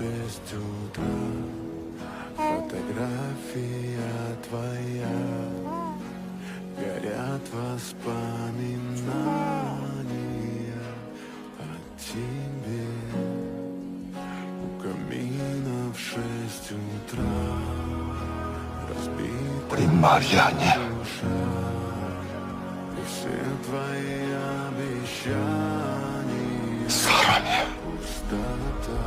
6 утра. Фотография твоя, горят воспоминания о тебе. У камина в 6 утра разбита душа, и все твои обещания пустота.